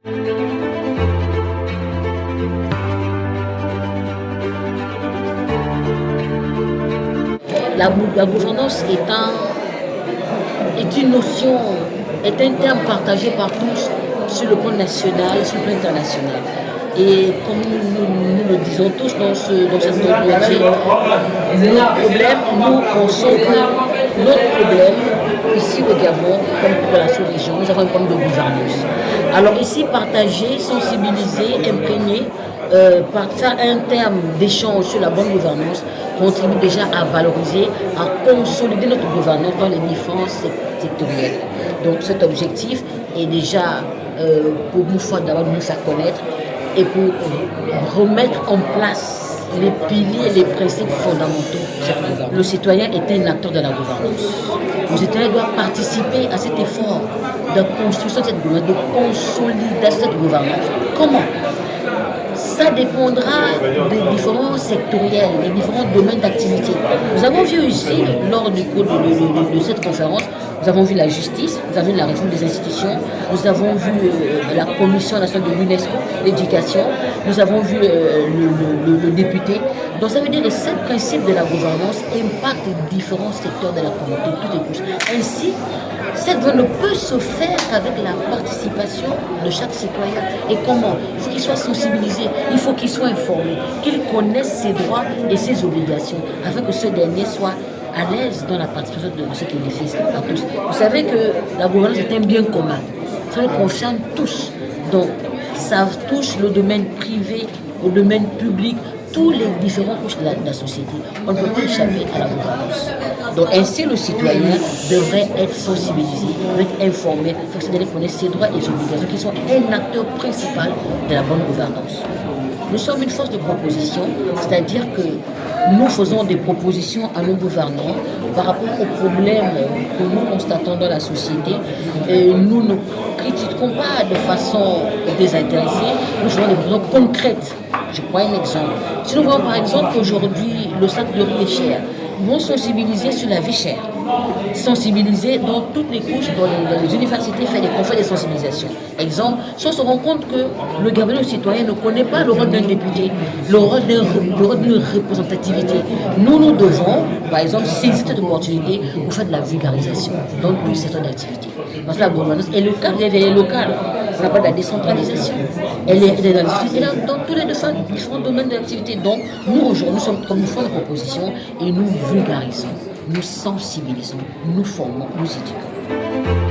La gouvernance est une notion, est un terme partagé par tous sur le plan national, sur le plan international. Et comme nous le disons tous dans cette technologie, notre problème, nous pensons que notre problème, ici au Gabon, comme pour la sous-région, nous avons un problème de gouvernance. Alors ici, partager, sensibiliser, imprégner, faire un terme d'échange sur la bonne gouvernance contribue déjà à valoriser, à consolider notre gouvernance dans les différents sectoriels. Donc cet objectif est déjà pour nous faire d'abord nous faire connaître et pour remettre en place les piliers et les principes fondamentaux de cette gouvernance. Le citoyen est un acteur de la gouvernance. Le citoyen doit participer à cet effort de construction de cette gouvernance, de consolidation de cette gouvernance. Comment? Ça dépendra des différents sectoriels, des différents domaines d'activité. Nous avons vu ici, lors du cours de cette conférence, nous avons vu la justice, nous avons vu la réforme des institutions, nous avons vu la commission nationale de l'UNESCO, l'éducation, nous avons vu le député. Donc ça veut dire que ces principes de la gouvernance impactent différents secteurs de la communauté, toutes les couches. Ainsi, cette gouvernance ne peut se faire qu'avec la participation de chaque citoyen. Et comment? Il faut qu'il soit sensibilisé, il faut qu'il soit informé, qu'il connaisse ses droits et ses obligations, afin que ce dernier soit à l'aise dans la participation de ce qui bénéficie à tous. Vous savez que la gouvernance est un bien commun. Ça nous concerne tous. Donc, ça touche le domaine privé, le domaine public, tous les différents couches de la société. On ne peut pas échapper à la gouvernance. Donc, ainsi, le citoyen devrait être sensibilisé, devrait être informé, pour que ce dernier connaisse ses droits et ses obligations, qui sont un acteur principal de la bonne gouvernance. Nous sommes une force de proposition, c'est-à-dire que nous faisons des propositions à nos gouvernants par rapport aux problèmes que nous constatons dans la société. Et nous ne critiquons pas de façon désintéressée, nous faisons des propositions concrètes. Je prends un exemple. Si nous voyons par exemple qu'aujourd'hui le sac de riz est cher, nous vont sensibiliser sur la vie chère. Sensibiliser dans toutes les couches, dans les universités, faire des conférences de sensibilisation. Exemple, si on se rend compte que le Gabonais citoyen ne connaît pas le rôle d'un député, le rôle d'une représentativité, nous devons, par exemple, saisir cette opportunité pour faire de la vulgarisation dans tous les secteurs d'activité. Parce que la gouvernance est locale, elle est locale. On n'a pas de la décentralisation. Elle est dans tous les différents domaines d'activité. Donc, nous, aujourd'hui, nous sommes comme nous faisons des propositions et nous vulgarisons, nous sensibilisons, nous formons, nous éduquons.